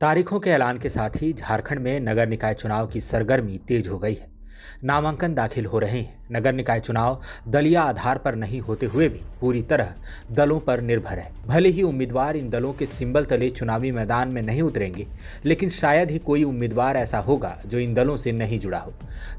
तारीखों के ऐलान के साथ ही झारखंड में नगर निकाय चुनाव की सरगर्मी तेज हो गई है। नामांकन दाखिल हो रहे हैं। नगर निकाय चुनाव दलीय आधार पर नहीं होते हुए भी पूरी तरह दलों पर निर्भर है। भले ही उम्मीदवार इन दलों के सिंबल तले चुनावी मैदान में नहीं उतरेंगे, लेकिन शायद ही कोई उम्मीदवार ऐसा होगा जो इन दलों से नहीं जुड़ा हो।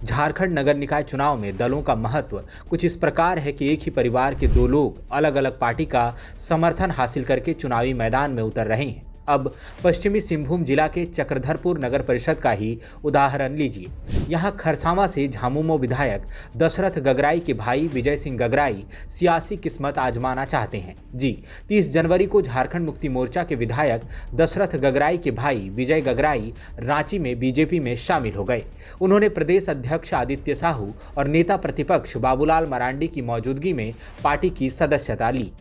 झारखंड नगर निकाय चुनाव में दलों का महत्व कुछ इस प्रकार है कि एक ही परिवार के दो लोग अलग अलग पार्टी का समर्थन हासिल करके चुनावी मैदान में उतर रहे हैं। अब पश्चिमी सिंहभूम जिला के चक्रधरपुर नगर परिषद का ही उदाहरण लीजिए। यहाँ खरसावां से झामुमो विधायक दशरथ गगराई के भाई विजय सिंह गगराई सियासी किस्मत आजमाना चाहते हैं। जी, 30 जनवरी को झारखंड मुक्ति मोर्चा के विधायक दशरथ गगराई के भाई विजय गगराई रांची में बीजेपी में शामिल हो गए। उन्होंने प्रदेश अध्यक्ष आदित्य साहू और नेता प्रतिपक्ष बाबूलाल मरांडी की मौजूदगी में पार्टी की सदस्यता ली।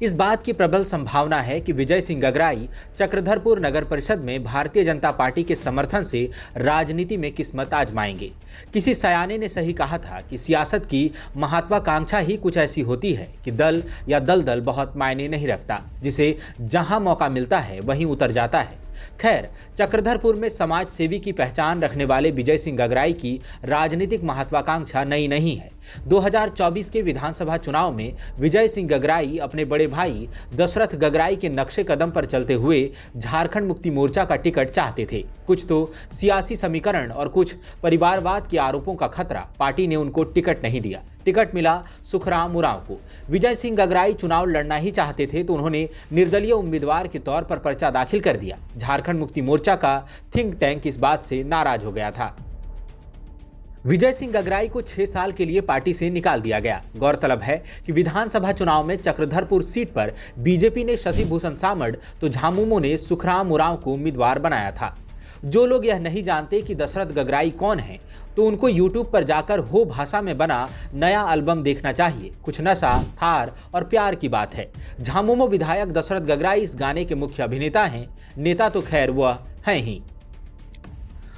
इस बात की प्रबल संभावना है कि विजय सिंह गगराई चक्रधरपुर नगर परिषद में भारतीय जनता पार्टी के समर्थन से राजनीति में किस्मत आजमाएंगे। किसी सयाने ने सही कहा था कि सियासत की महत्वाकांक्षा ही कुछ ऐसी होती है कि दल या दलदल बहुत मायने नहीं रखता, जिसे जहां मौका मिलता है वहीं उतर जाता है। खैर, चक्रधरपुर में समाज सेवी की पहचान रखने वाले विजय सिंह गगराई की राजनीतिक महत्वाकांक्षा नई नहीं है। 2024 के विधानसभा चुनाव में विजय सिंह गगराई अपने बड़े भाई दशरथ गगराई के नक्शे कदम पर चलते हुए झारखंड मुक्ति मोर्चा का टिकट चाहते थे। कुछ तो सियासी समीकरण और कुछ परिवारवाद के आरोपों का खतरा पार्टी ने उनको टिकट नहीं दिया। टिकट मिला सुखराम उरांव को। विजय सिंह गगराई चुनाव लड़ना ही चाहते थे तो उन्होंने निर्दलीय उम्मीदवार के तौर पर पर्चा दाखिल कर दिया। झारखंड मुक्ति मोर्चा का थिंक टैंक इस बात से नाराज हो गया था। विजय सिंह गगराई को 6 साल के लिए पार्टी से निकाल दिया गया। गौरतलब है कि विधानसभा चुनाव में चक्रधरपुर सीट पर बीजेपी ने शशि भूषण सामड़ तो झामुमो ने सुखराम उरांव को उम्मीदवार बनाया था। जो लोग यह नहीं जानते कि दशरथ गगराई कौन है, तो उनको यूट्यूब पर जाकर हो भाषा में बना नया एल्बम देखना चाहिए। कुछ नशा, थार और प्यार की बात है। झामुमो विधायक दशरथ गगराई इस गाने के मुख्य अभिनेता हैं। नेता तो खैर वह हैं ही।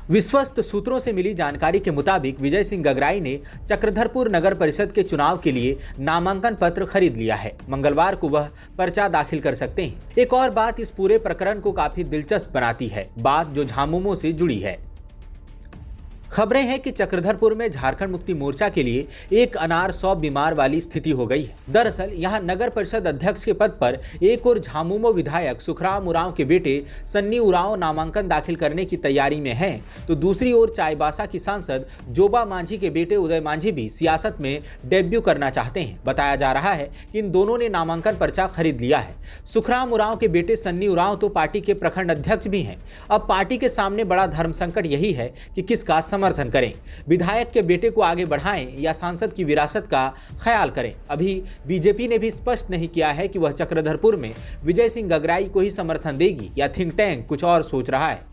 विश्वस्त सूत्रों से मिली जानकारी के मुताबिक विजय सिंह गगराई ने चक्रधरपुर नगर परिषद के चुनाव के लिए नामांकन पत्र खरीद लिया है। मंगलवार को वह पर्चा दाखिल कर सकते हैं। एक और बात इस पूरे प्रकरण को काफी दिलचस्प बनाती है, बात जो झामुमो से जुड़ी है। खबरें हैं कि चक्रधरपुर में झारखंड मुक्ति मोर्चा के लिए एक अनार 100 बीमार वाली स्थिति हो गई है। दरअसल यहां नगर परिषद अध्यक्ष के पद पर एक और झामुमो विधायक सुखराम उरांव के बेटे सन्नी उरांव नामांकन दाखिल करने की तैयारी में हैं, तो दूसरी ओर चाईबासा की सांसद जोबा मांझी के बेटे उदय मांझी भी सियासत में डेब्यू करना चाहते हैं। बताया जा रहा है कि इन दोनों ने नामांकन पर्चा खरीद लिया है। सुखराम उरांव के बेटे सन्नी उरांव तो पार्टी के प्रखंड अध्यक्ष भी हैं। अब पार्टी के सामने बड़ा धर्म संकट यही है कि किसका समर्थन करें। विधायक के बेटे को आगे बढ़ाएं या सांसद की विरासत का ख्याल करें। अभी बीजेपी ने भी स्पष्ट नहीं किया है कि वह चक्रधरपुर में विजय सिंह गगराई को ही समर्थन देगी या थिंक टैंक कुछ और सोच रहा है।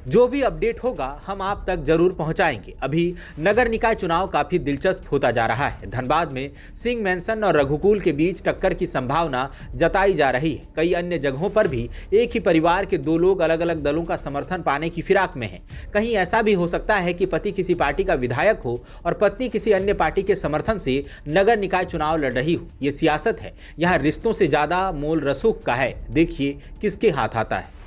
जो भी अपडेट होगा हम आप तक जरूर पहुंचाएंगे। अभी नगर निकाय चुनाव काफी दिलचस्प होता जा रहा है। धनबाद में सिंह मेंशन और रघुकुल के बीच टक्कर की संभावना जताई जा रही है। कई अन्य जगहों पर भी एक ही परिवार के दो लोग अलग अलग दलों का समर्थन पाने की फिराक में हैं। कहीं ऐसा भी हो सकता है कि पति किसी पार्टी का विधायक हो और पत्नी किसी अन्य पार्टी के समर्थन से नगर निकाय चुनाव लड़ रही हो। ये सियासत है, यहाँ रिश्तों से ज्यादा मोल रसूख का है। देखिए किसके हाथ आता है।